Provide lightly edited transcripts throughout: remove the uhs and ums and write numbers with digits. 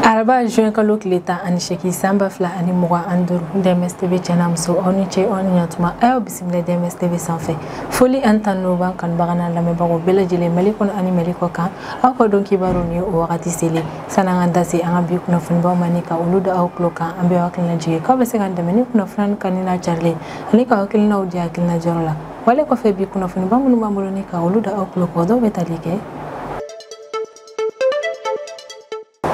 Araba juin kalo kileta ani sheki samba fla ani muga anduru DMS-TV chanamso oni che oni nyatuma ayo bisimila DMS-TV sanfɛ foli antan no ban kan bagana lamɛbago bɛɛ lajɛlen Mali kɔnɔ ani Mali kɔ kan aw ka dɔn kibaru ni o wagati seli sananga dase an bi kunnafoni baw mani ka olu da aw kulo kan an bɛ hakilina jige ka bɛ se kan dɛmɛ ni kunnafoni kanina charle ani ka hakilinaw di hakilina jɔrɔ la wale kɔfɛ bi kunnafoni ba minnu b'an bolo ni ka olu da aw kulo kɔ dɔw bɛ tali kɛ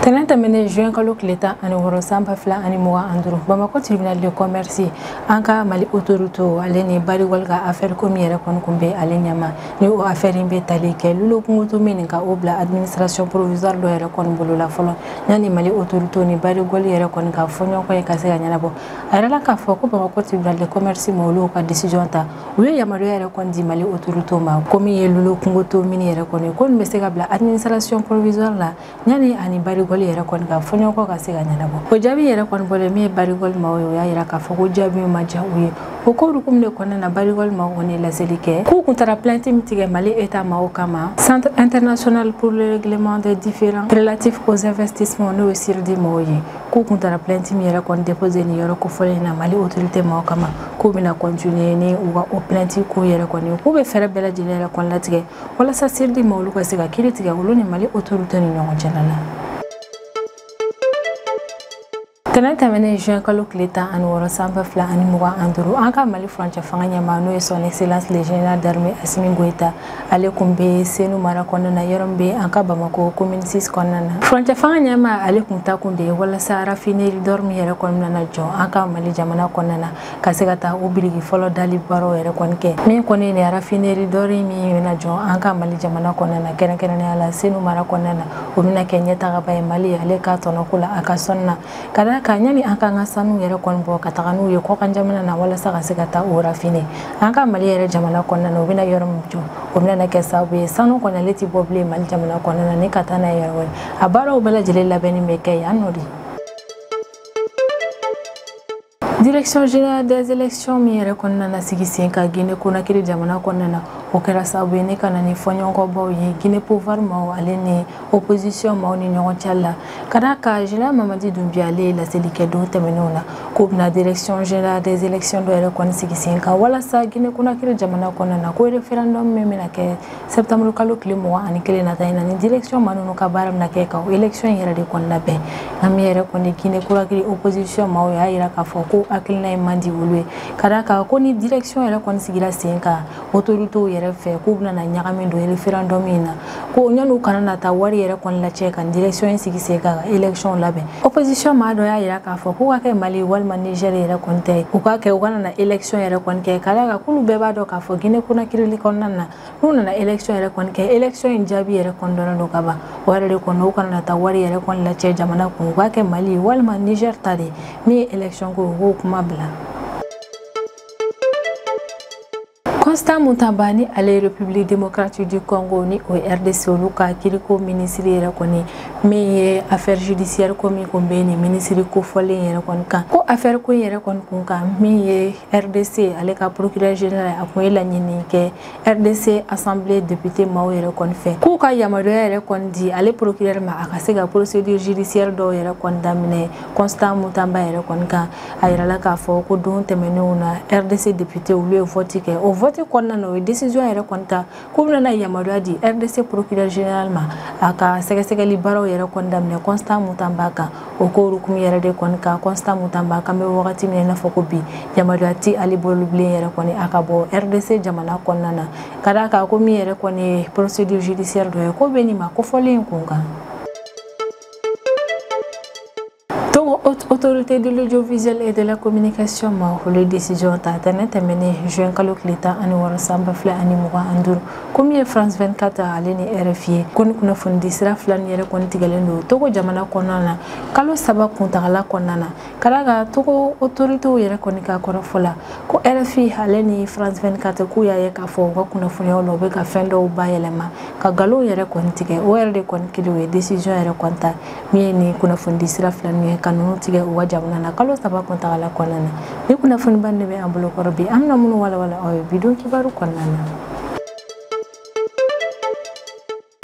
Tenente mene juin kalo kileta ani woro samba fla ani muga anduru Bamako tribunal de commerce anka Mali autorité ale ni bari walga affaire komi yɛrɛ kɔni kun bɛ ale ɲama ni o affaire in bɛ tali kɛ lulo kungoto min ka o bila administration provisoire dɔ yɛrɛ kɔni bolo la fɔlɔ yani Mali autorité ni bari gol yɛrɛ kɔni ka fɔ ɲɔgɔn ye ka se ka ɲɛnabɔ a yɛrɛ la k'a fɔ ko Bamako tribunal de commerce ma olu ka décision ta u ye yamaruya yɛrɛ kɔni di Mali autorité ma komi ye lulo kungoto min yɛrɛ kɔni ko nin bɛ se ka bila administration provisoire la yani ani bari gol yɛrɛ kɔni ka fɔ ɲɔgɔn ka se ka ɲɛnabɔ o jaabi yɛrɛ kɔni bɔlen min ye barigol ma o y'a yira k'a fɔ ko jaabi ma diya u ye o k'olu kun de kɔnɔna barigol ma kɔni laseli kɛ k'u kun taara plainte min tigɛ Mali état ma o kama Centre international pour le règlement des différends relatifs aux investissements n'o ye CIRD ma o ye k'u kun taara plainte min yɛrɛ kɔni déposé ni yɔrɔ kofɔlen na Mali autorité ma o kama k'u bɛna continuer ni u ka o plainte k'u yɛrɛ kɔni k'u bɛ fɛɛrɛ bɛɛ lajɛlen yɛrɛ kɔni latigɛ walasa CIRD ma olu ka se ka kiiri tigɛ olu ni Mali autorité ni ɲɔgɔn cɛla la Tenente mene juin kalo kileta ani woro samba fla ani muga anduru anka Mali frontière fanga ɲɛma n'o ye son excellence le général d'armée Assimi Goïta ale kun bɛ Senu mara kɔnɔna yɔrɔ min bɛ an ka Bamako commune 6 kɔnɔna na frontière fanga ɲɛma ale kun ta kun de walasa raffinerie d'or min yɛrɛ kɔni nana jɔ an ka Mali jamana kɔnɔna na ka se ka taa o biriki fɔlɔ dali baaraw yɛrɛ kɔni kɛ min kɔni ni raffinerie d'or min bɛna jɔ an ka Mali jamana kɔnɔna na kɛrɛnkɛrɛnnenya la Senu mara kɔnɔna na o bɛna kɛ ɲɛtagaba ye Mali ale ka tɔnɔko la a ka sɔnni na ka da ka ɲani an ka sanu yɛrɛ kɔni bɔ ka taga n'u ye kɔkan jamana na walasa ka se ka taa o rafine an ka Mali yɛrɛ jamana kɔnɔna na o bɛna yɔrɔ min jɔ o bɛna kɛ sababu ye sanu kɔni ale tɛ bɔ bilen Mali jamana kɔnɔna na ni ka taa n'a ye yɔrɔ wɛrɛ a baaraw bɛɛ lajɛlen labɛnni bɛ kɛ yan nɔ de Direction générale des élections mi yɛrɛ kɔnɔna na sigi sen ka Guinée Conakry jamana kɔnɔna na o kɛra sababu ye ne ka na ni fɔɲɔgɔnbaw ye Guinée pouvoir maaw ale ni opposition maaw ni ɲɔgɔn cɛ la ka da ka général Mamadi Doumbia ale ye laseli kɛ don tɛmɛnenw na k'o bɛna direction générale des élections dɔ yɛrɛ kɔni sigi sen kan walasa Guinée Conakry jamana kɔnɔna na ko référendum min bɛna kɛ septembre kalo tile 21 nata in na ni direction ma ninnu ka baara bɛna kɛ ka o élection yɛrɛ de kɔni labɛn nka min yɛrɛ kɔni Guinée Conakry opposition maaw y'a yira k'a fɔ ko hakilina ye man di olu ye ka da kan ko ni direction yɛrɛ kɔni sigira sen kan autoritéw yɛrɛ fɛ k'u bɛna na ɲagami don référendum in na ko ɲan'u kana na taa wari yɛrɛ kɔni lacɛ ka direction in sigi sen kan ka élection labɛn opposition maa dɔ y'a yira k'a fɔ k'u ka kɛ Mali walima Niger yɛrɛ kɔni tɛ u ka kɛ u kana na élection yɛrɛ kɔni kɛ ka da kan k'olu bɛɛ b'a dɔn k'a fɔ Guinée Conakry kɔnɔna na n'u nana élection yɛrɛ kɔni kɛ élection in jaabi yɛrɛ kɔni dɔnnen don ka ban o yɛrɛ de kɔnɔ u kana na taa wari yɛrɛ kɔni lacɛ jamana kun u ka kɛ Mali walima Niger ta de min ye élection ko u k'o kuma bila Constant Mutamba ni ale République démocratique du Congo ni o RDC olu ka kiriko ministre yɛrɛ kɔni min ye affaire judiciaire ko min kun bɛ ni ministre kofɔlen yɛrɛ kɔni kan ko affaire ko yɛrɛ kɔni kun kan min ye RDC ale ka procureur général a kun ye laɲini kɛ RDC assemblée député maaw yɛrɛ kɔni fɛ k'u ka yamaruya yɛrɛ kɔni di ale procureur ma a ka se ka procédure judiciaire dɔw yɛrɛ kɔni daminɛ Constant Mutamba yɛrɛ kɔni kan a yirala k'a fɔ ko don tɛmɛnenw na RDC député olu ye vote kɛ o vote kɔnɔna na o ye décision yɛrɛ kɔni ta k'u bɛna yamaruya di RDC procureur général ma a ka sɛgɛsɛgɛli baaraw yɛrɛ kɔni daminɛ Constant Mutamba kan o ko rukumi yɛrɛ de kɔni kan Constant Mutamba kan bɛ wagati min na i n'a fɔ ko bi yamaruya ti ale bolo bilen yɛrɛ kɔni a ka bɔ RDC jamana kɔnɔna na ka da kan ko min yɛrɛ kɔni ye procédure judiciaire dɔ ye ko bɛ nin ma kofɔlen in kun kan Autorité de l'audiovisuel et de la communication ma olu décision ta tɛnɛ tɛmɛnen juin kalo kileta ani woro samba fila ani muga anduru komi ye France 24 ale ni RFI ko ni kunnafoni di sira fila ni yɛrɛ kɔni tigɛlen don Togo jamana kɔnɔna na kalo saba kuntagala kɔnɔna na ka da kan Togo autoritéw yɛrɛ kɔni ka kɔrɔfɔ la ko RFI ale ni France 24 k'u y'a ye k'a fɔ u ka kunnafoniyaw la u bɛ ka fɛn dɔw bayɛlɛma ka nkalon yɛrɛ kɔni tigɛ o yɛrɛ de kɔni kelen o ye décision yɛrɛ kɔni ta min ye ni kunnafoni di sira fila ni ye ka ninnu tigɛ u ka jamana na kalo saba kuntagala kɔnɔna na ni kunnafoni ba de bɛ an bolo kɔrɔ bi an bɛna minnu walawala aw ye bidon kibaru kɔnɔna na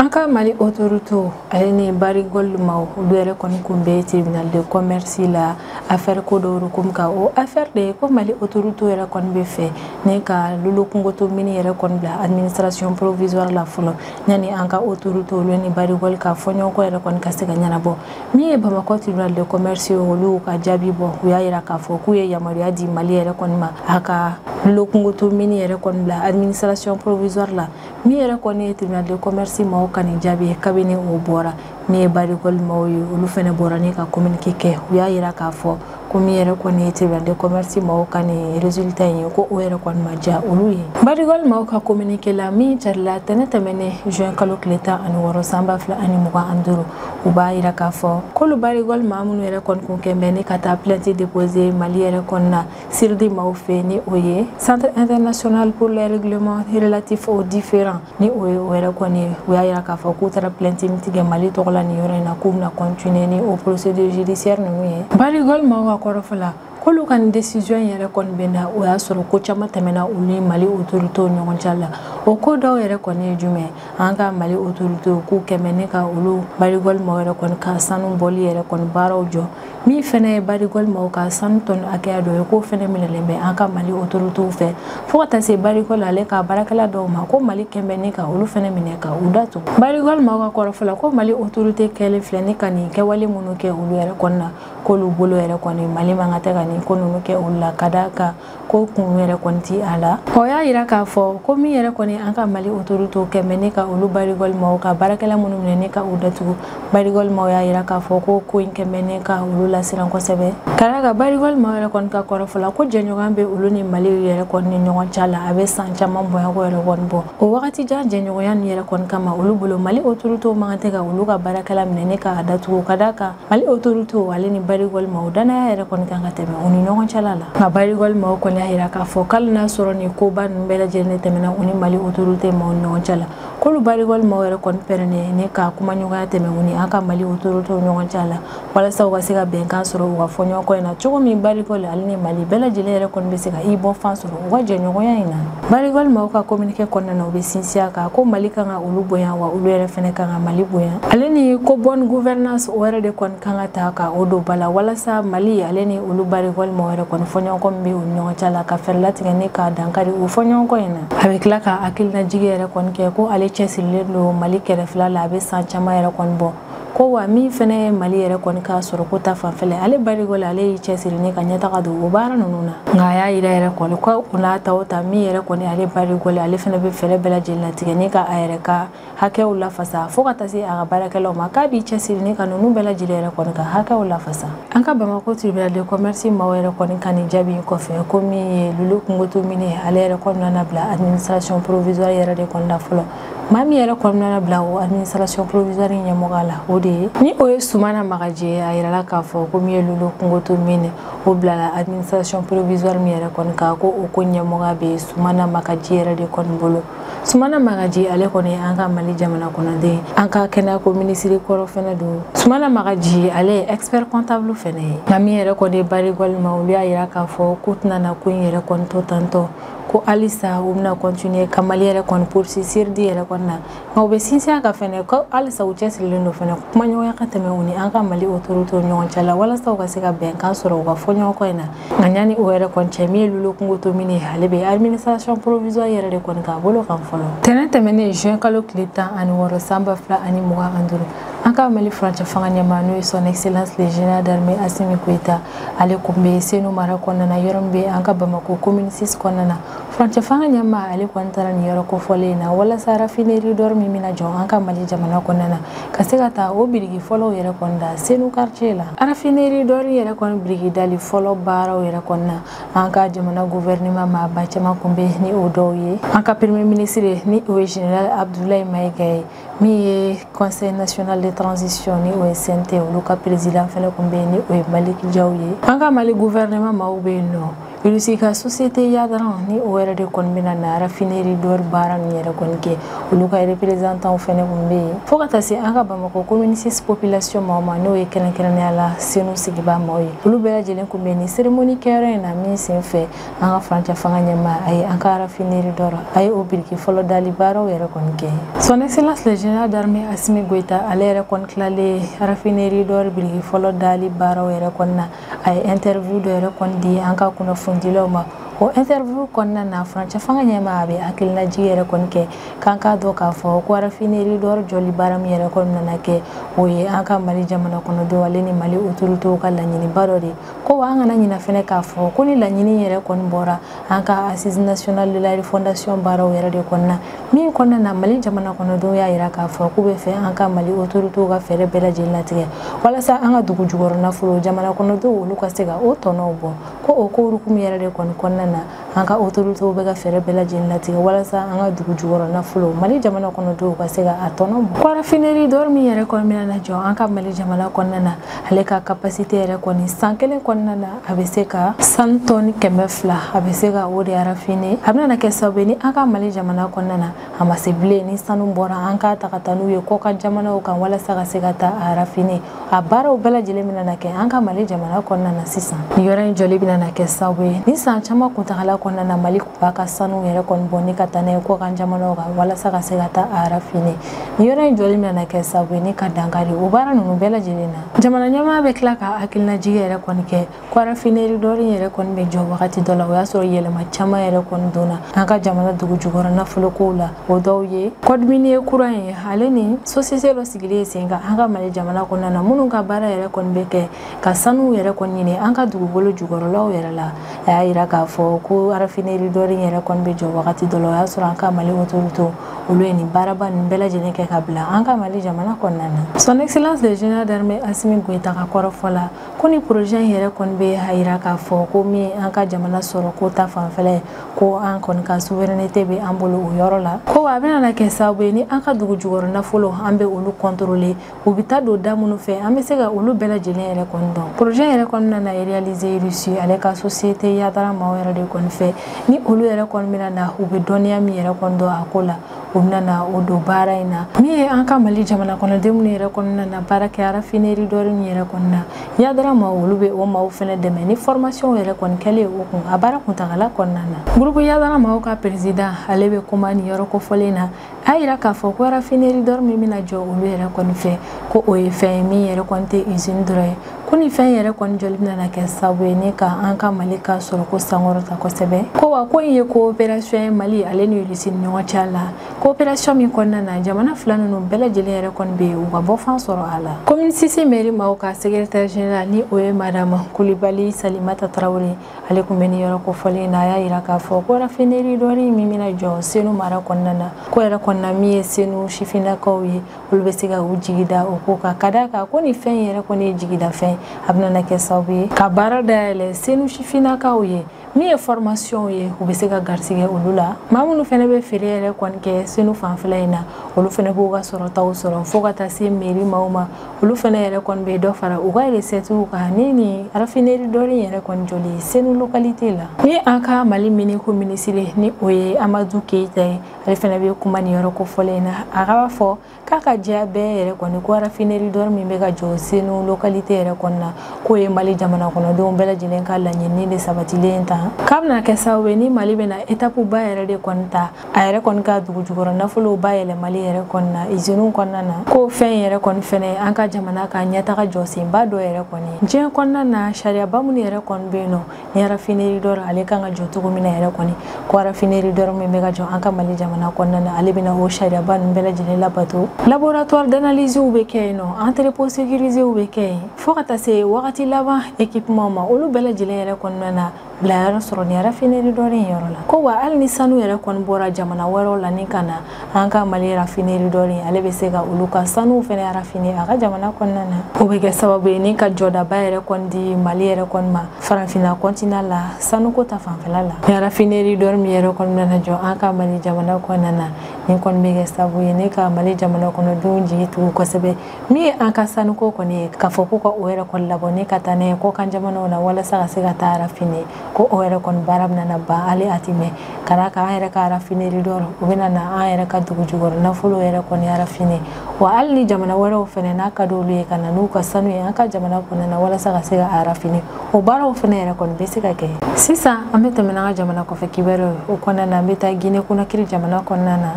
Anka Mali autorité ale ni barigol maw duere kon kumbe tribunal de commerce la affaire ko do kum ka o affaire de ko Mali autorité era kon be fe ne ka lulu kungo to mini era kon la administration provisoire la fulo nyani anka autorité lo ni barigol ka fonyo ko era kon ka sega nyana bo mi e bama ko tribunal de commerce o lu ka jabi bo ya ira ka fo ku ye yamari adi Mali era kon ma aka lulu kungo to mini era kon la administration provisoire la mi era kon ni tribunal de commerce ma kani jabi kabine o bora mi barigol mawyu ulu fene bora ni ka communiquer ke ya ira ka fo ko mi era ko ni tribunal de commerce ma kani résultat yi ko o era kon ma ja ulu yi barigol ma ka communiquer la mi charla tane tamene juin kalo kleta an woro samba fla ani muga anduru u ba ira ka fo ko lu barigol ma munu era kon ko kembe ni kata plainte déposé Mali era kon na sirdi ma fe ni oye centre international pour les règlements relatifs aux différents ni oye o era ko ni ya ira ka fo ku tara plainte mitige Mali to la ni yore na kum na continuer ni au procédure judiciaire no ye barigol ma wa ko rafala kolu kan décision yere kon bena o ya soro ko chama temena uli Mali autorité nyon chala o ko do yere kon ni jume anga Mali autorité ku kemene ka ulu barigol ma yere kon ka sanu boli yere kon baraw jo mi fene barigol ma ka san ton akaya do ko fene milembe anga Mali autorité fe fo ta se barigol ale ka barakala do ma ko Mali kemene ka ulu fene mineka udatu barigol ma ko rafala ko Mali autorité kele fleni kani ke wali munu ke ulu yere kon na ko lu bolo yere kon ni Mali mangata ni kono ke ulla kadaka ko kunwere konti ala o ya ira ka fo ko mi yere koni anka Mali autorité ke menika ulu barigol ma ka barakala munu menika udatu barigol ma ya ira ka fo ko ko inke menika ulu la siran ko sebe karaga barigol ma yere kon ka ko fula ko jenyo gambe ulu ni Mali yere kon ni nyon chala abe sancha mambo ya ko yere kon bo o wakati jan jenyo yan yere kon kama ulu bulo Mali autorité mangate ka ulu ka barakala menika adatu kadaka Mali autorité wale ni barigol ma udana yere kon ka ngate uni nyon chala la barigol ma ko ni ira ka fo kal na soro ni ko ban mbela jene temena uni Mali autorité ma nyon chala ko lu barigol ma yere kon perne ne ka kuma nyoga teme uni aka Mali autorité nyon chala wala sa wa siga ben kan soro wa fo nyon ko na chugo mi barigol alni Mali bela jele yere kon be siga i bon fan soro wa jenyo ko yana barigol ma ka communiquer kon na no be sinsia ka ko Mali kan ulu boya wa ulu yere fene kan Mali boya aleni ko bonne gouvernance o yere de kon kan ta ka odo bala wala sa Mali aleni ulu barigol ma yere kon fo nyon ko mbi nyon chala ka ferla tigane ka dankari u fo nyon ko yana avec la ka akil na jigere kon ke ko ale chesil lo Mali kere fla la be san chama yere kon bo ko wa mi fene Mali yere kon ka soro ko ta fanfele ale barigol ale chesil ne ka nyata ka do ubara nununa ngaya ida yere kon ko una ta ota mi yere kon ale barigol ale fene be fele bela jilla tigane ka ayere ka hake ulla fasa fo ka tasi aga barakelo ma ka bi chesil ne ka nunu bela jille kon ka hake ulla fasa anka bama ko tribunal de commerce ma were kon kan jabi ko fe ko mi lulu kungoto mini ale yere kon na bla administration provisoire yere de kon la folo mami yere kon na bla o administration provisoire nyamogala ode ni o sumana magaje ayira la ka fo ko mi lulu kungoto mini o bla la administration provisoire mi yere kon ka ko o ko nyamoga be sumana magaje yere de kon bolo sumana magaji ale kone anka Mali jamana kono de anka kena ko ministre ko fene do sumana magaji ale expert comptable fene mami yere ko de barigol mawliya ira ka fo kutna na ko yere kon to tanto ko alisa umna continuer kamali yere kon pour sisir di yere kon na ngobe sinsia ka fene ko alisa u chesile no fene kuma nyo ya katame uni anka Mali autorité nyon chala wala sa ka sika ben kan soro ga fonyo ko ina nganyani o yere kon chemi lulu kungoto mini halebe administration provisoire yere de kon ka bolo kan folo tenete mene juin kalo klita ani woro samba fla ani muga anduru anka Mali France fanga nyama no son excellence le général d'armée Assimi Goïta ale kumbe senu mara konna na yorombe anka Bamako commune 6 konna na France fanga nyama ale kwantara ni yoro ko fole na wala sara fineri dormi mina jo anka Mali jamana konna na kasega ta o birigi folo yere konda senu quartier la ara fineri dori yere kon birigi dali folo baro yere konna anka jamana gouvernement ma ba chama kumbe ni odoye anka premier ministre ni o général Abdoulaye Maïgaye mi conseil national de transition ni o SNT o luka président fele kumbe ni o Malik Diawye anka Mali gouvernement ma ube no Russie ka société yadran ni o yɛrɛ de kɔni bɛna na raffinerie dɔ baara min yɛrɛ kɔni kɛ olu ka représentant fɛnɛ kun bɛ yen fo ka taa se an ka Bamakɔ commune 6 population ma n'o ye kɛrɛnkɛrɛnnenya la senu sigibaa maaw ye olu bɛɛ lajɛlen kun bɛ ni cérémonie kɛyɔrɔ in na min sen fɛ an ka furancɛ fanga ɲɛmaa a ye an ka raffinerie dɔ a ye o biriki fɔlɔ dali baaraw yɛrɛ kɔni kɛ son excellence le général d'armée Assimi Goïta ale yɛrɛ kɔni tilalen raffinerie dɔ biriki fɔlɔ dali baaraw yɛrɛ kɔni na a ye interview dɔ yɛrɛ kɔni di an ka kunnafonidilaw ma o interview kɔnɔna na furancɛ fanga ɲɛmaa a bɛ hakilinaji yɛrɛ kɔni kɛ k'an k'a dɔn k'a fɔ ko raffinerie dɔ jɔli baara min yɛrɛ kɔni nana kɛ o ye an ka Mali jamana kɔnɔdenw ale ni Mali autorités ka laɲiniba dɔ de ko wa an kana ɲinɛ fɛnɛ k'a fɔ ko ni laɲini yɛrɛ kɔni bɔra an ka assise nationale de la refondation baaraw yɛrɛ de kɔnɔna min kɔnɔna na Mali jamana kɔnɔdenw y'a yira k'a fɔ k'u bɛ fɛ an ka Mali autorités ka fɛɛrɛ bɛɛ lajɛlen latigɛ walasa an ka dugu jukɔrɔ nafolo jamana kɔnɔdenw olu ka se ka o tɔnɔw bɔ ko o ko hukumu yɛrɛ de kɔni kɔnɔna na an ka autorités bɛ ka fɛɛrɛ bɛɛ lajɛlen latigɛ walasa an ka dugu jukɔrɔ nafolo Mali jamana kɔnɔdenw ka se ka a tɔnɔ bɔ ko raffinerie dɔ min yɛrɛ kɔni bɛna na jɔ an ka Mali jamana kɔnɔna na ale ka capacité yɛrɛ kɔni san kelen kɔnɔna na a bɛ se ka 100 tonnes 200 a bɛ se ka o de raffiner a bɛna kɛ sababu ni an ka Mali jamana kɔnɔna na a ma se bilen ni sanu bɔra an ka ta ka taa n'u ye kɔ ka jamanaw kan walasa ka se ka taa a raffiner a baaraw bɛɛ lajɛlen bɛna kɛ an ka Mali jamana kɔnɔna na sisan ni yɔrɔ in jɔli bɛna kɛ sababu ye ni san caman kuntagala kɔnɔna na Mali b'a ka sanu yɛrɛ kɔni bɔ ni ka taa n'a ye kɔ kan jamanaw kan walasa ka se ka taa a raffiner ni yɔrɔ in jɔli bɛna kɛ sababu ye ni ka dankari o baara ninnu bɛɛ lajɛlen na jamana ɲɛmaa bɛ tila ka hakilinajigi yɛrɛ kɔni kɛ ko raffinerie dɔ yɛrɛ kɔni bɛ jɔ wagati dɔ la o y'a sɔrɔ yɛlɛma caman yɛrɛ kɔni donna an ka jamana dugu jukɔrɔ nafolo kow la o dɔw ye code minier kura ye ale ni société dɔ sigilen sen kan an ka Mali jamana kɔnɔna na minnu ka baara yɛrɛ kɔni bɛ kɛ ka sanu yɛrɛ kɔni ɲini an ka dugukolo jukɔrɔlaw yɛrɛ la a y'a yira k'a fɔ ko raffinerie dɔ yɛrɛ kɔni bɛ jɔ wagati dɔ la o y'a sɔrɔ an ka Mali autorités olu ye nin baaraba nin bɛɛ lajɛlen kɛ ka bila an ka Mali jamana kɔnɔna na son excellence le général d'armée Assimi Goïta ka kɔrɔfɔ la ko ni projet in yɛrɛ kɔni bɛ a yira k'a fɔ ko min an ka jamana sɔrɔ ko ta fanfɛla ye ko an kɔni ka souveraineté bɛ an bolo o yɔrɔ la ko a bɛna kɛ sababu ye ni an ka dugu jukɔrɔ nafolo an bɛ olu contrôler u bɛ taa don da minnu fɛ an bɛ se ka olu bɛɛ lajɛlen yɛrɛ kɔni dɔn projet yɛrɛ kɔni nana réaliser Russie ale ka société yadara maaw yɛrɛ de kɔni fɛ ni olu yɛrɛ kɔni bɛna na u bɛ dɔnniya min yɛrɛ kɔni dɔn a ko la u bɛna na o don baara in na min ye an ka Mali jamana kɔnɔdenw minnu yɛrɛ kɔnɔna na baara kɛ raffinerie dɔ min yɛrɛ kɔnɔna na yadara maaw olu bɛ o maaw fɛnɛ dɛmɛ ni formation yɛrɛ kɔni kɛlen o kun a baara kuntagala kɔnɔna na groupe yadara maaw ka président ale bɛ kuma ni yɔrɔ kofɔlen na a yira k'a fɔ ko raffinerie dɔ min bɛna jɔ olu yɛrɛ kɔni fɛ ko o ye fɛn ye min yɛrɛ kɔni tɛ usine dɔrɔn ye ko ni fɛn yɛrɛ kɔni jɔli bɛna kɛ sababu ye ni ka an ka Mali ka sɔrɔ ko sankɔrɔta kosɛbɛ ko wa ko in ye coopération ye Mali ale ni Russie ni ɲɔgɔn cɛ la coopération min kɔnɔna na jamana fila ninnu bɛɛ lajɛlen yɛrɛ kɔni bɛ yen u ka bɔ fan sɔrɔ a la commune 6 mairie maaw ka secrétaire général ni o ye madame Kulibali Salimata Traoré ale kun bɛ ni yɔrɔ kofɔlen na a y'a yira k'a fɔ ko raffinerie dɔ min bɛna jɔ Senu mara kɔnɔna na ko yɛrɛ kɔnɔna min ye Senu sifinnakaw ye olu bɛ se ka u jigi da o ko kan ka d'a kan ko ni fɛn yɛrɛ kɔni ye jigida fɛn a bɛna kɛ sababu ye ka baara dayɛlɛ Senu sifinnakaw ye min ye formation ye u bɛ se ka garisɛgɛ olu la maa minnu fɛnɛ bɛ feere yɛrɛ kɔni kɛ Senu fanfɛla in na olu fɛnɛ b'u ka sɔrɔtaw sɔrɔ fo ka taa se mairie maaw ma olu fɛnɛ yɛrɛ kɔni bɛ dɔ fara u ka recettew kan ni raffinerie dɔ yɛrɛ kɔni jɔli Senu localité la ni an ka Mali minico ministre ni o ye Amadou Keita ye ale fɛnɛ bɛ kuma ni yɔrɔ kofɔlen na a ka fɔ k'a ka diya bɛɛ yɛrɛ kɔni ko raffinerie dɔ min bɛ ka jɔ Senu localité yɛrɛ kɔni na k'o ye Mali jamana kɔnɔdenw bɛɛ lajɛlen ka laɲini de sabatilen ta k'a bɛna kɛ sababu ye ni Mali bɛna étape ba yɛrɛ de kɔni ta a yɛrɛ kɔni ka dugu jukɔrɔ nafolo ba yɛlɛmali yɛrɛ kɔni na usine kɔnɔna na ko fɛn yɛrɛ kɔni fɛnɛ an ka jamana ka ɲɛtaga jɔsenba dɔ yɛrɛ kɔni diɲɛ kɔnɔna na sariyaba minnu yɛrɛ kɔni bɛ yen nɔ ni raffinerie dɔ ale kan ka jɔ cogo min na yɛrɛ kɔni ko raffinerie dɔ min bɛ ka jɔ an ka Mali jamana kɔnɔna na ale bɛna o sariyaba ninnu bɛɛ lajɛlen labato laboratoire d'analyse bɛ kɛ yen nɔ entrepôt sécurisé bɛ kɛ yen fo ka taa se wagati laban équipement ma olu bɛɛ lajɛlen yɛrɛ kɔnɔna na bila yɔrɔ sɔrɔ ni raffinerie dɔ in yɔrɔ la ko wa hali ni sanu yɛrɛ kɔni bɔra jamana wɛrɛw la ni ka na an ka Mali raffinerie dɔ in ale bɛ se ka olu ka sanu fɛnɛ raffiner a ka jamana kɔnɔna na o bɛ kɛ sababu ye ni ka jɔdaba yɛrɛ kɔni di Mali yɛrɛ kɔni ma farafinna continent la sanuko ta fanfɛla la ni raffinerie dɔ min yɛrɛ kɔni bɛna jɔ an ka Mali jamana kɔnɔna na ni kɔni bɛ kɛ sababu ye ni ka Mali jamana kɔnɔdenw jigi tugu kosɛbɛ min ye an ka sanuko kɔni ye k'a fɔ ko ka o yɛrɛ kɔni labɔ ni ka taa n'a ye kɔ kan jamanaw la walasa ka se ka taa raffiner ko o yɛrɛ kɔni baara bɛna na ban hali a ti mɛn ka d'a kan an yɛrɛ ka rafinerie dɔ u bɛna na an yɛrɛ ka dugu jukɔrɔ nafolo yɛrɛ kɔni ye rafine wa hali ni jamana wɛrɛw fɛnɛ n'a ka d'olu ye ka na n'u ka sanu ye an ka jamana kɔnɔna na walasa ka se ka rafine o baaraw fɛnɛ yɛrɛ kɔni bɛ se ka kɛ sisan an bɛ tɛmɛ n'an ka jamana kɔfɛ kibaruyaw o kɔnɔna na an bɛ taa Guinée Conakry jamana kɔnɔna na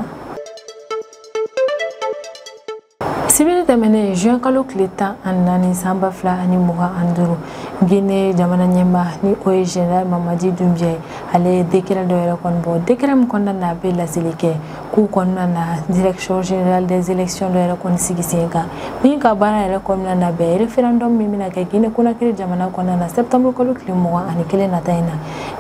sibiri tɛmɛnen juin kalo tile 14 san 2025 Guinée jamana ɲɛmaa ni o ye général Mamadi Doumbia ye ale ye décret dɔ yɛrɛ kɔni bɔ décret min kɔnɔna na a bɛ laseli kɛ k'u kɔnɔna na direction générale des élections dɔ yɛrɛ kɔni sigi sen kan min ka baara yɛrɛ kɔnɔna na bɛn référendum min bɛna kɛ Guinée Conakry jamana kɔnɔna na septembre kalo tile 21 nata in na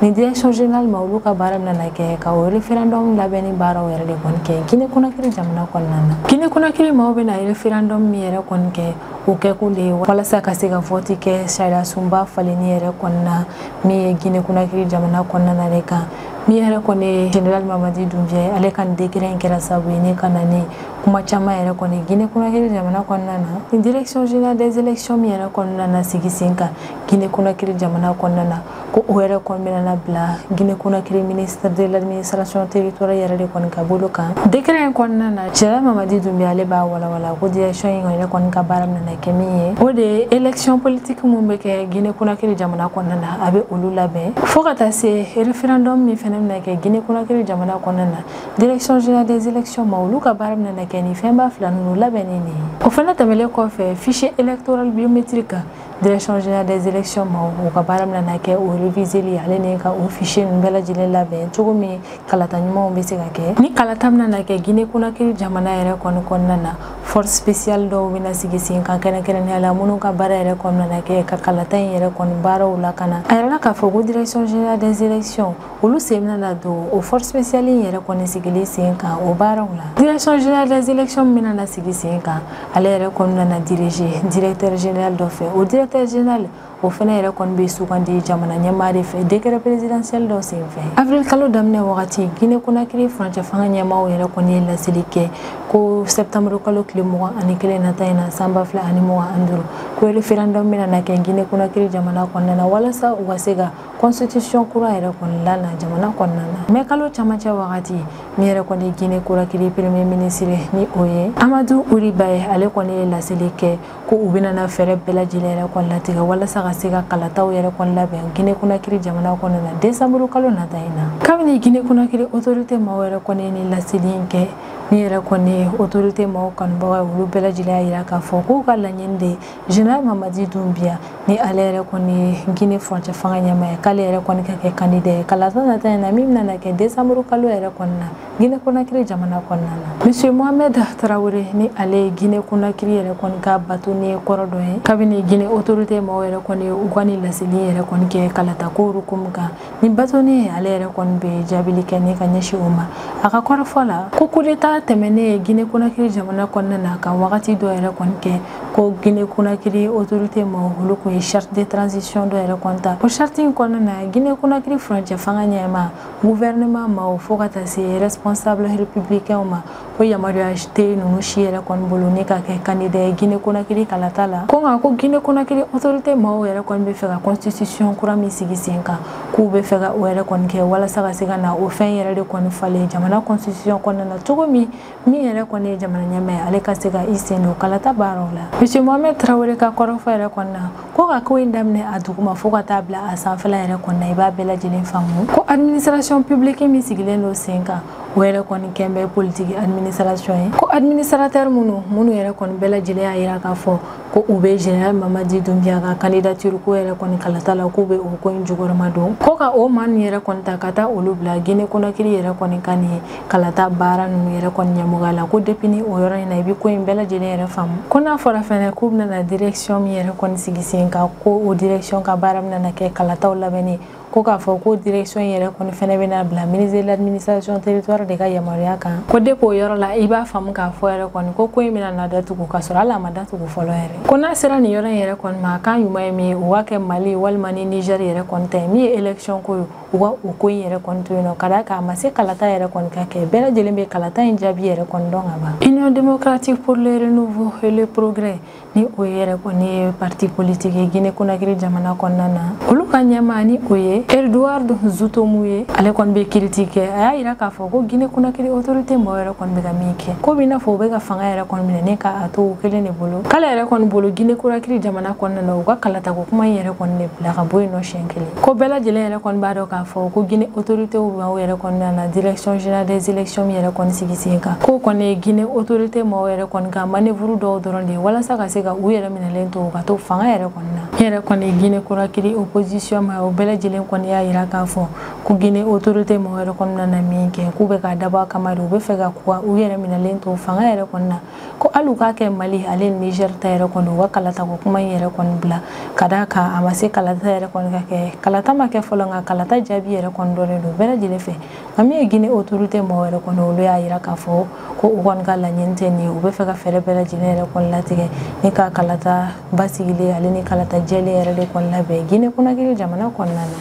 ni direction générale ma olu ka baara bɛna kɛ ka o référendum labɛnni baaraw yɛrɛ de kɔni kɛ Guinée Conakry jamana kɔnɔna na Guinée Conakry maaw bɛna référendum min yɛrɛ kɔni kɛ o kɛ kun de ye walasa ka se ka vote kɛ sariya sunba falenni yɛrɛ kɔnɔna min ye Guinée Conakry jamana kɔnɔna na de kan min yɛrɛ kɔni ye général Mamadi Doumbia ye ale ka nin décret in kɛra sababu ye ne ka na ni kuma caman yɛrɛ kɔni Guinée Conakry jamana kɔnɔna na ni direction générale des élections min yɛrɛ kɔnɔna na sigi sen kan Guinée Conakry jamana kɔnɔna na ko o yɛrɛ kɔni bɛna bila Guinée Conakry ministre de l'administration territoriale yɛrɛ de kɔni ka bolo kan décret in kɔnɔna na général Mamadi Doumbia ale b'a walawala ko direction in yɛrɛ kɔni ka baara bɛna kɛ min ye o de ye élection politique mun bɛ kɛ Guinée Conakry jamana kɔnɔna na a bɛ olu labɛn fo ka taa se référendum min fɛnɛ bɛna kɛ Guinée Conakry jamana kɔnɔna na direction générale des élections ma olu ka baara bɛna kɛ ni fɛnba fila ninnu labɛnnen de ye o fɛnɛ tɛmɛlen kɔfɛ fichier électoral biométrique direction générale des élections ma o ka baara bɛna kɛ o réviseli ale ni ka o fichier ninnu bɛɛ lajɛlen labɛn cogo min kalata ɲumanw bɛ se ka kɛ ni kalata bɛna kɛ Guinée Conakry jamana yɛrɛ kɔni kɔnɔna na force spéciale dɔw bɛna sigi sen kan kɛrɛnkɛrɛnnenya la minnu ka baara yɛrɛ kɔnɔna kɛ ka kalata in yɛrɛ kɔni baaraw lakana a yɛrɛ k'a fɔ ko direction générale des élections olu sen bɛna don o force spéciale in yɛrɛ kɔni sigilen sen kan o baaraw la direction générale des élections bɛna sigi sen kan ale yɛrɛ kɔnɔna diriger directeur général dɔ fɛ o directeur général o fɛnɛ yɛrɛ kɔni bɛ sugandi jamana ɲɛmaa de fɛ décret présidentiel dɔ senfɛ avril kalo daminɛ wagati Guinée Conakry furancɛ fanga ɲɛmaaw yɛrɛ kɔni ye laseli kɛ ko septembre kalo tile 21 nata in na san 2025 ko référendum bɛna kɛ Guinée Conakry jamana kɔnɔna na walasa u ka se ka constitution kura yɛrɛ kɔni lana jamana kɔnɔna na mais kalo camancɛ wagati min yɛrɛ kɔni Guinée Conakry premier ministre ni o ye Amadou Ouri Ba ye ale kɔni ye laseli kɛ ko u bɛna fɛɛrɛ bɛɛ lajɛlen yɛrɛ kɔni latigɛ walasa ka se ka kalataw yɛrɛ kɔni labɛn Guinée Conakry jamana kɔnɔna na décembre kalo nata in na kabini Guinée Conakry autorité maaw yɛrɛ kɔni ni laseli in kɛ ni yɛrɛ kɔni autorité maaw kanubaga olu bɛɛ lajɛlen y'a yira k'a fɔ k'u ka laɲini de général Mamadi Doumbia ni ale yɛrɛ kɔni Guinée furancɛ fanga ɲɛmaa ye k'ale yɛrɛ kɔni ka kɛ candidat ye kalata nata in na min bɛna kɛ décembre kalo yɛrɛ kɔni na Guinée Conakry jamana kɔnɔna na monsieur Mohamed Traoré ni ale ye Guinée Conakry yɛrɛ kɔni ka bato ni kɔrɔ dɔ ye kabini Guinée autorité maaw yɛrɛ kɔni u ka ni laseli yɛrɛ kɔni kɛ kalata ko hukumu kan ni bato ni ale yɛrɛ kɔni bɛ jaabili kɛ ni ka ɲɛsin o ma a ka kɔrɔfɔ la ko coup d'état tɛmɛnen Guinée Conakry jamana kɔnɔna na ka wagati dɔ yɛrɛ kɔni kɛ ko Guinée Conakry autorité maaw olu kun ye charte de transition dɔ yɛrɛ kɔni ta o charte in kɔnɔna na Guinée Conakry furancɛ fanga ɲɛmaa gouvernement maaw fo ka taa se responsable républicain ma ko yamaruya tɛ ninnu si yɛrɛ kɔni bolo ni ka kɛ candidat ye Guinée Conakry kalata la ko nka ko Guinée Conakry autorité maaw yɛrɛ kɔni bɛ fɛ ka constitution kura min sigi sen kan k'u bɛ fɛ ka o yɛrɛ kɔni kɛ walasa ka se ka na o fɛn yɛrɛ de kɔni falen jamana constitution kɔnɔna na cogo min yɛrɛ kɔni ye jamana ɲɛmaa ye ale ka se ka i sen don kalata baaraw la monsieur Mohamed Traoré ka kɔrɔfɔ yɛrɛ kɔni na ko ka ko in daminɛ a duguma fo ka taa bila a sanfɛla yɛrɛ kɔni na i b'a bɛɛ lajɛlen faamu ko administration publique min sigilen don sen kan o yɛrɛ kɔni kɛn bɛ politique administration ye ko administrateur minnu yɛrɛ kɔni bɛɛ lajɛlen y'a yira k'a fɔ ko u bɛ général Mamadi Doumbia ka candidature ko yɛrɛ kɔni kalata la k'u bɛ o ko in jukɔrɔma don ko ka o maa ninnu yɛrɛ kɔni ta ka taa olu bila Guinée Conakry yɛrɛ kɔni ka nin kalata baara ninnu yɛrɛ kɔni ɲɛmɔgɔya la ko depuis ni o yɔrɔ in na i bɛ ko in bɛɛ lajɛlen yɛrɛ faamu ko n'a fɔra fɛnɛ k'u bɛna direction min yɛrɛ kɔni sigi sen kan ko o direction ka baara bɛna kɛ kalataw labɛnni ko k'a fɔ ko direction yɛrɛ kɔni fɛnɛ bɛna bila ministre de l'administration territoriale de ka yamaruya kan ko depuis o yɔrɔ la i b'a faamu k'a fɔ yɛrɛ kɔni ko in bɛna na datugu ka sɔrɔ hali a ma datugu fɔlɔ yɛrɛ ko n'a sera nin yɔrɔ in yɛrɛ kɔni ma a kan ɲuman ye min ye o b'a kɛ Mali walima ni Niger yɛrɛ kɔni ta ye min ye élection ko ye wa o ko yɛrɛ kɔni to yen nɔ ka d'a kan a ma se kalata yɛrɛ kɔni ka kɛ bɛɛ lajɛlen bɛ kalata in jaabi yɛrɛ kɔni dɔn ka ban. Union démocratique pour le renouveau et le progrès ni o yɛrɛ kɔni ye parti politique ye Guinée Conakry jamana kɔnɔna na olu ka ɲɛmaa ni o ye Eduardo Zutomu ye ale kɔni bɛ critique kɛ a y'a yira k'a fɔ ko Guinée Conakry autorité mɔgɔ yɛrɛ kɔni bɛ ka min kɛ ko b'i n'a fɔ u bɛ ka fanga yɛrɛ kɔni minɛ ne ka a to o kelen de bolo k'ale yɛrɛ kɔni bolo Guinée Conakry jamana kɔnɔna na u ka kalata ko kuma in yɛrɛ kɔni de bila ka bɔ yen nɔ siɲɛ kelen ko bɛɛ lajɛlen yɛrɛ kɔni b'a dɔn k'a fɔ ko Guinée autorité b'aw yɛrɛ kɔnɔna na direction générale des élections yɛrɛ kɔni sigi sen kan ko kɔni ye Guinée autorité mɔgɔ yɛrɛ kɔni ka manœuvre dɔw dɔrɔn de ye walasa ka se ka u yɛrɛ minɛlen to ka to fanga yɛrɛ kɔni na yɛrɛ kɔni ye Guinée Conakry opposition ma o bɛɛ lajɛlen kɔni y'a yira k'a fɔ ko Guinée autorité mɔgɔ yɛrɛ kɔnɔna na min kɛ k'u bɛ ka dabɔ a kama de u bɛ fɛ ka u yɛrɛ minɛlen to fanga yɛrɛ kɔni na ko hali u k'a kɛ Mali ale ni Niger ta yɛrɛ kɔni u ka kalata ko kuma in yɛrɛ kɔni bila ka d'a kan a ma se kalata yɛrɛ kɔni ka kɛ kalata ma kɛ fɔlɔ nka kalata jaabi yɛrɛ kɔni dɔnnen don bɛɛ lajɛlen fɛ nka min ye Guinée autorité mɔgɔ yɛrɛ kɔni olu y'a yira k'a fɔ ko u kɔni ka laɲini tɛ nin ye u bɛ fɛ ka fɛɛrɛ bɛɛ lajɛlen yɛrɛ kɔni latigɛ ni ka kalata basigilen ale ni kalata jɛlen yɛrɛ de kɔni labɛn Guinée Conakry jamana kɔnɔna na.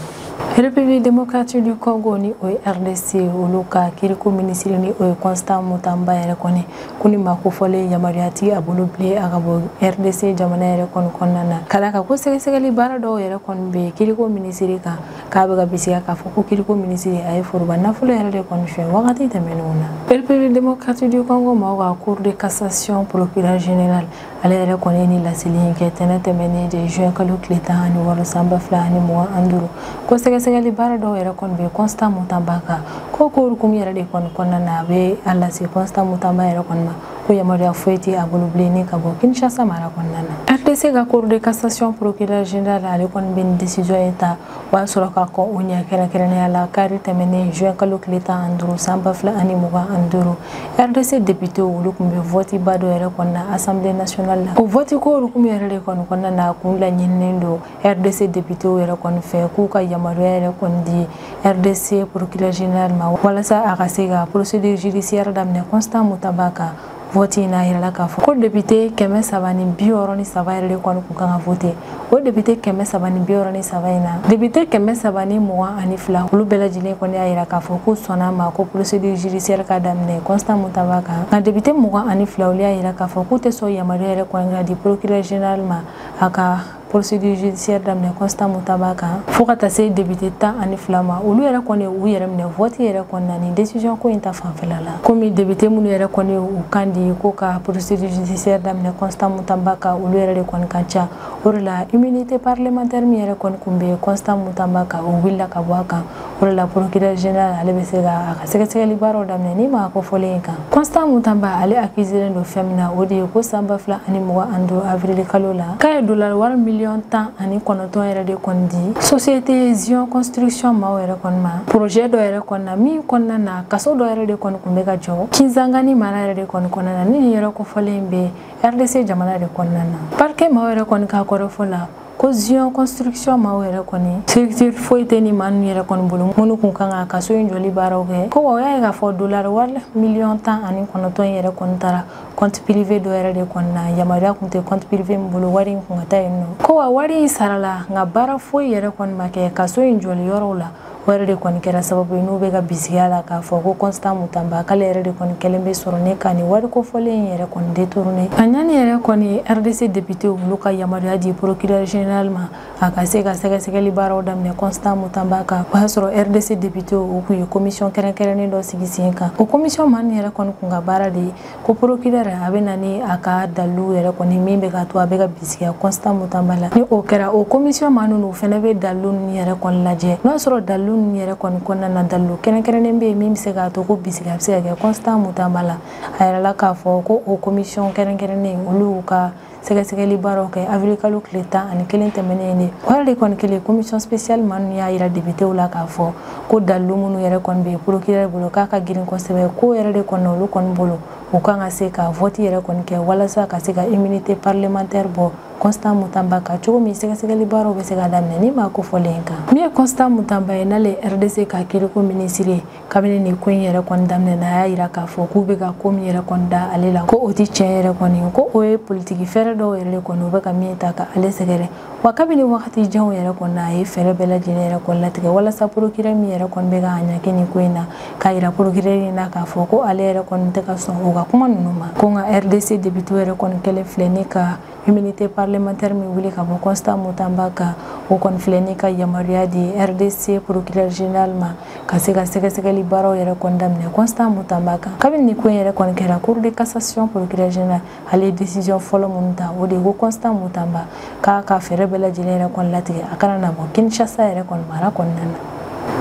République démocratique du Congo ni o RDC olu ka kiriko ministre ni o Constant Mutamba yɛrɛ kɔni ko ni ma ko fɔlen yamaruyati a bolo bilen a ka bɔ RDC jamana yɛrɛ kɔni kɔnɔna na ka d'a kan ko sɛgɛsɛgɛli baara dɔw yɛrɛ kɔni bɛ kiriko ministre kan k'a bɛ ka bisiya k'a fɔ ko kiriko ministre a ye foroba nafolo yɛrɛ de kɔni fɛ wagati tɛmɛnenw na. République démocratique du Congo maaw ka cour de cassation procureur général ale yɛrɛ kɔni ni laseli in kɛ tɛnɛ tɛmɛnen de juin kalo tile 16 san 2025 ko sɛgɛsɛgɛli baara dɔw yɛrɛ kɔni bɛ Constant Mutamba kan ko hukumu yɛrɛ de kɔni kɔnɔna na a bɛ a lase Constant Mutamba yɛrɛ kɔni ma ko yamaruya foyi tɛ a bolo bilen ni ka bɔ Kinshasa mara kɔnɔna na. RDC ka cour de cassation procureur général ale kɔni bɛ nin décision in ta o y'a sɔrɔ ka kɔn o ɲɛ kɛrɛnkɛrɛnnenya la kari tɛmɛnen juin kalo tile 15 san 2025 RDC député olu tun bɛ vote ba dɔ yɛrɛ kɔni na Assemblée nationale la o vote ko hukumu yɛrɛ de kɔni kɔnɔna na a kun laɲininen don RDC député yɛrɛ kɔni fɛ k'u ka yamaruya yɛrɛ kɔni di RDC procureur général ma walasa a ka se ka procédure judiciaire daminɛ Constant Mutamba kan vote in a yirala k'a fɔ ko député 363 yɛrɛ de kɔni kun kan ka vote o député 363 in na député 322 olu bɛɛ lajɛlen kɔni y'a yira k'a fɔ k'u sɔnna ma ko procédure judiciaire ka daminɛ Constant Mutamba kan nka député 22 olu y'a yira k'a fɔ k'u tɛ sɔn yamaruya yɛrɛ kɔni ka di procureur général ma a ka procédure judiciaire daminɛ Constant Mutamba kan fo ka taa se député 12 ma olu yɛrɛ kɔni u yɛrɛ minɛ vote yɛrɛ kɔni na ni décision ko in ta fanfɛla la komi député minnu yɛrɛ kɔni u kan di ko ka procédure judiciaire daminɛ Constant Mutamba kan olu yɛrɛ de kɔni ka ca o de la immunité parlementaire min yɛrɛ kɔni kun bɛ Constant Mutamba kan o wulila ka bɔ a kan o de la procureur général ale bɛ se ka a ka sɛgɛsɛgɛli baaraw daminɛ ni ma ko fɔlen in kan Constant Mutamba ale accusé don fɛn min na o de ye ko san 2025 avril kalo la k'a ye dollar wari $10,9 yɛrɛ de kɔni di société Zion construction maaw yɛrɛ kɔni ma projet dɔ yɛrɛ kɔni na min kɔnɔna na kaso dɔ yɛrɛ de kɔni kun bɛ ka jɔ Kinzangani mara yɛrɛ de kɔni kɔnɔna na ni nin yɛrɛ kɔfɔlen bɛ RDC jamana de kɔnɔna na parquet maaw yɛrɛ kɔni ka kɔrɔfɔ la ko Zion construction maaw yɛrɛ kɔni structure foyi tɛ ni maa ninnu yɛrɛ kɔni bolo minnu kun kan ka kaso in jɔli baaraw kɛ ko wa o y'a ye k'a fɔ dollar wari $10,9 yɛrɛ kɔni taara compte privé dɔ yɛrɛ de kɔni na yamaruya kun tɛ compte privé min bolo wari in kun ka taa yen nɔ ko wa wari in sarala nka baara foyi yɛrɛ kɔni ma kɛ kaso in jɔli yɔrɔw la o yɛrɛ de kɔni kɛra sababu ye n'u bɛ ka bisigiya la k'a fɔ ko Constant Mutamba k'ale yɛrɛ de kɔni kɛlen bɛ sɔrɔ ne ka nin wari kofɔlen in yɛrɛ kɔni détourné a ɲani yɛrɛ kɔni RDC député olu ka yamaruya di procureur général ma a ka se ka sɛgɛsɛgɛli baaraw daminɛ Constant Mutamba kan o y'a sɔrɔ RDC député o kun ye commission kɛrɛnkɛrɛnnen dɔ sigi sen kan o commission maa nin yɛrɛ kɔni kun ka baara de ye ko procureur a bɛ na ni a ka dalilu yɛrɛ kɔni min bɛ ka to a bɛ ka bisigiya Constant Mutamba la ni o kɛra o commission maa ninnu o fana bɛ dalilu ninnu yɛrɛ kɔni lajɛ n'o y'a sɔrɔ dalilu ninnu yɛrɛ kɔni kɔnɔna na dalilu kɛrɛnkɛrɛnnen bɛ yen min bɛ se k'a to ko bisigiya bɛ se ka kɛ Constant Mutamba la a yɛrɛla k'a fɔ ko o commission kɛrɛnkɛrɛnnen olu ka sɛgɛsɛgɛli baaraw kɛ avril kalo tile 11 tɛmɛnen de o yɛrɛ de kɔni kelen commission spéciale maa ninnu y'a yira députéw la k'a fɔ ko dalilu minnu yɛrɛ kɔni bɛ procureur bolo k'a ka girin kosɛbɛ ko yɛrɛ de kɔni olu kɔni bolo u kan ka se ka vote yɛrɛ kɔni kɛ walasa ka se ka immunité parlementaire bɔ Constant Mutamba ka cogo min sɛgɛsɛgɛli baaraw bɛ se ka daminɛ ni maa kofɔlen kan. Min ye Constant Mutamba ye n'ale RDC ka kiriko ministre kabini ni ko in yɛrɛ kɔni daminɛ na a y'a yira k'a fɔ k'u bɛ ka ko min yɛrɛ kɔni da ale la ko o tɛ tiɲɛ yɛrɛ kɔni ko o ye politiki fɛɛrɛ dɔw yɛrɛ de kɔni u bɛ ka min ta ka ale sɛgɛrɛ wa kabini wagati janw yɛrɛ kɔni a ye fɛɛrɛ bɛɛ lajɛlen yɛrɛ kɔni latigɛ walasa procureur min yɛrɛ kɔni bɛ ka ɲagɛ nin ko in na k'a yira procureur in na k'a fɔ ko ale yɛrɛ kɔni tɛ ka sɔn o ka kuma ninnu ma ko nka RDC député yɛrɛ kɔni kɛlen filɛ ne ka immunité parlementaire min wuli ka bɔ Constant Mutamba kan o kɔni filɛ ne ka yamaruya di RDC procureur général ma ka se ka sɛgɛsɛgɛli baaraw yɛrɛ kɔni daminɛ Constant Mutamba kan kabini nin ko in yɛrɛ kɔni kɛra cour de cassation procureur général ale ye décision fɔlɔ minnu ta o de ye ko Constant Mutamba k'a ka fɛɛrɛ bɛɛ lajɛlen yɛrɛ kɔni latigɛ a kana na bɔ Kinshasa yɛrɛ kɔni mara kɔnɔna na.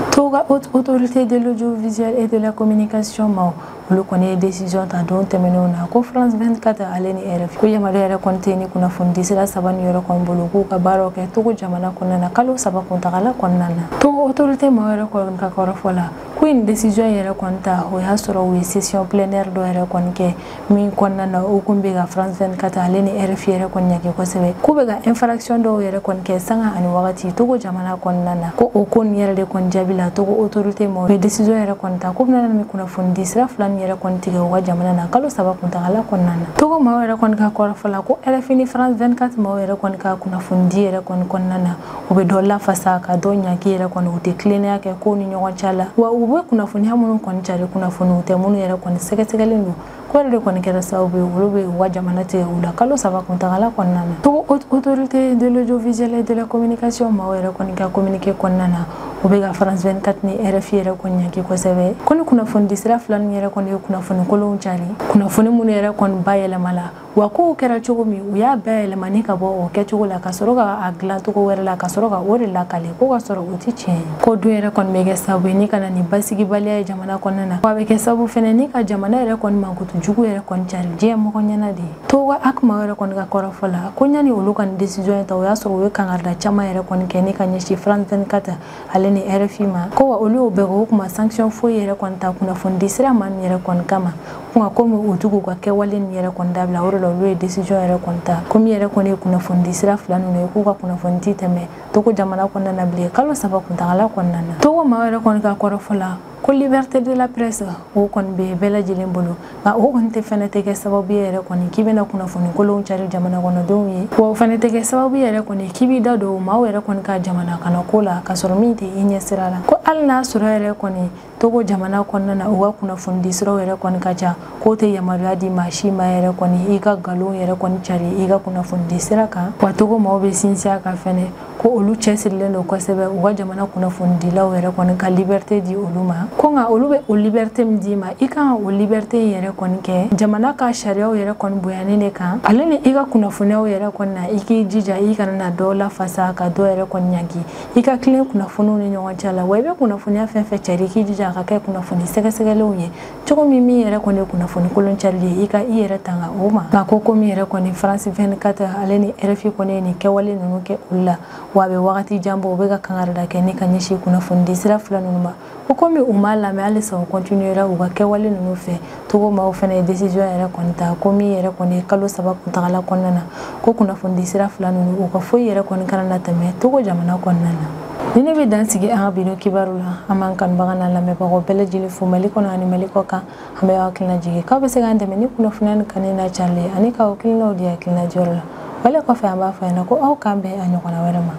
Toga haute autorité de l'audiovisuel et de la communication ma olu kɔni ye décision ta don tɛmɛnenw na ko France 24 ale ni RFI ko yamaruya yɛrɛ kɔni tɛ ni kunnafoni sira saba ni yɔrɔ kɔni bolo k'u ka baaraw kɛ Togo jamana kɔnɔna na kalo 3 kuntagala kɔnɔna na. Togo autorité ma yɛrɛ kɔni ka kɔrɔfɔ la ko in décision yɛrɛ kɔni ta o y'a sɔrɔ u ye session plénière dɔ yɛrɛ kɔni kɛ min kɔnɔna na o kun bɛ ka France 24 ale ni RFI yɛrɛ kɔni ɲagɛ kosɛbɛ k'u bɛ ka infraction dɔw yɛrɛ kɔni kɛ sanga ani wagati Togo jamana kɔnɔna na ko o ko nin yɛrɛ de kɔni jaabi la Togo autorité ma ye décision yɛrɛ kɔni ta ko bɛna ni kunnafoni sira fila ni yɛrɛ kɔni tigɛ u ka jamana na kalo 3 kuntagala kɔnɔna na. Togo maaw yɛrɛ kɔni ka kɔrɔfɔ la ko RFI ni France 24 maaw yɛrɛ kɔni ka kunnafoni di yɛrɛ kɔni kɔnɔna na u bɛ dɔ lafasa ka dɔ ɲagi yɛrɛ kɔni u tɛ tilennenya kɛ ko ni ɲɔgɔn cɛ la wa u bɛ kunnafoniya minnu kɔni cari kunnafoni u tɛ minnu yɛrɛ kɔni sɛgɛsɛgɛlen don ko yɛrɛ de kɔni kɛra sababu ye olu bɛ u ka jamana tigɛ u la kalo 3 kuntagala kɔnɔna na. Togo autorité de l'audiovisuel et de la communication maaw yɛrɛ kɔni ka communiqué kɔnɔna na u bɛ ka France 24 ni RFI yɛrɛ kɔni ɲagi kosɛbɛ ko ni kunnafoni di sira fila ni yɛrɛ kɔni ye kunnafoni kolonw cari kunnafoni minnu yɛrɛ kɔni bayɛlɛma la wa kow kɛra cogo min u y'a bayɛlɛma ni ka bɔ o kɛcogo la ka sɔrɔ ka a dilan cogo wɛrɛ la ka sɔrɔ ka o de lakale ko ka sɔrɔ o tɛ tiɲɛ ye ko dun yɛrɛ kɔni bɛ kɛ sababu ye ni ka na ni basigibaliya ye jamana kɔnɔna na wa a bɛ kɛ sababu fɛnɛ ni ka jamana yɛrɛ kɔni mankutu jugu yɛrɛ kɔni cari diɲɛ mɔgɔ ɲɛna de ye. Togo akuma yɛrɛ kɔni ka kɔrɔfɔ la ko ɲani olu ka ni décision ye ta o y'a sɔrɔ u ye kangarida caman yɛrɛ kɔni kɛ ni ka ɲɛsin France 24 ale ni RFI ma ko wa olu y'o bɛɛ kɛ o kuma sanction foyi yɛrɛ kɔni ta kunnafoni di sira ma nin yɛrɛ kɔni kama ko komi u tugu ka kɛwale nin yɛrɛ kɔni dabila o de la olu ye décision yɛrɛ kɔni ta komi yɛrɛ kɔni ye kunnafoni di sira fila ninnu ye k'u ka kunnafoni ti tɛmɛ Togo jamana kɔnɔna na bilen kalo 3 kuntagala kɔnɔna na. Togo maa yɛrɛ kɔni ka kɔrɔfɔ la ko liberté de la presse o kɔni bɛ bɛɛ lajɛlen bolo nka o kɔni tɛ fɛnɛ tɛ kɛ sababu ye yɛrɛ kɔni k'i bɛna kunnafoni kolonw cari jamana kɔnɔdenw ye wa o fɛnɛ tɛ kɛ sababu yɛrɛ kɔni k'i b'i da don maaw yɛrɛ kɔni ka jamana kana ko la ka sɔrɔ min tɛ i ɲɛ sira la ko hali n'a sɔrɔ yɛrɛ kɔni Togo jamana kɔnɔna na u ka kunnafoni di siraw yɛrɛ kɔni ka ca k'o tɛ yamaruya di maa si ma yɛrɛ kɔni i ka nkalon yɛrɛ kɔni cari i ka kunnafoni di sira kan wa Togo maaw bɛ sinsin a kan fɛnɛ ko olu cɛsirilen don kosɛbɛ u ka jamana kunnafoni dilaw yɛrɛ kɔni ka liberté di olu ma ko nka olu bɛ o liberté min d'i ma i kan o liberté in yɛrɛ kɔni kɛ jamana ka sariyaw yɛrɛ kɔni bonyanen de kan ale ni i ka kunnafoniyaw yɛrɛ kɔni na i k'i jija i kana na dɔ lafasa ka dɔ yɛrɛ kɔni ɲagi i ka tilen kunnafoniw ni ɲɔgɔn cɛ la wa i bɛ kunnafoniya fɛn fɛn cari i k'i jija a ka kɛ kunnafoni sɛgɛsɛgɛlenw ye cogo min yɛrɛ kɔni ye kunnafoni kolon carili ye i ka i yɛrɛ tanga o ma nka ko komi yɛrɛ kɔni France 24 ale ni RFI kɔni ye nin kɛwale ninnu kɛ olu la wa a bɛ wagati jan bɔ u bɛ ka kangarida kɛ ni ka ɲɛsin kunnafoni di sira fila ninnu ma ko komi u m'a lamɛn halisa u continuera u ka kɛwale ninnu fɛ Togo maaw fɛnɛ ye décision yɛrɛ kɔni ta komi yɛrɛ kɔni ye kalo 3 kuntagala kɔnɔna na ko kunnafoni di sira fila ninnu u ka foyi yɛrɛ kɔni kana na tɛmɛ Togo jamana kɔnɔna na. Ni ne bɛ dan sigi an ka bino kibaru la an b'an kanubaga n'a lamɛnbagaw bɛɛ lajɛlen fo Mali kɔnɔ ani Mali kɔ kan an bɛ aw hakilina jigin k'aw bɛ se k'an dɛmɛ ni kunnafoniya ni kani n'a carili ani k'aw hakilinaw di hakilina jɔyɔrɔ la wale kɔfɛ an b'a fɔ ɲɛna ko aw k'an bɛn a ɲɔgɔnna wɛrɛ ma.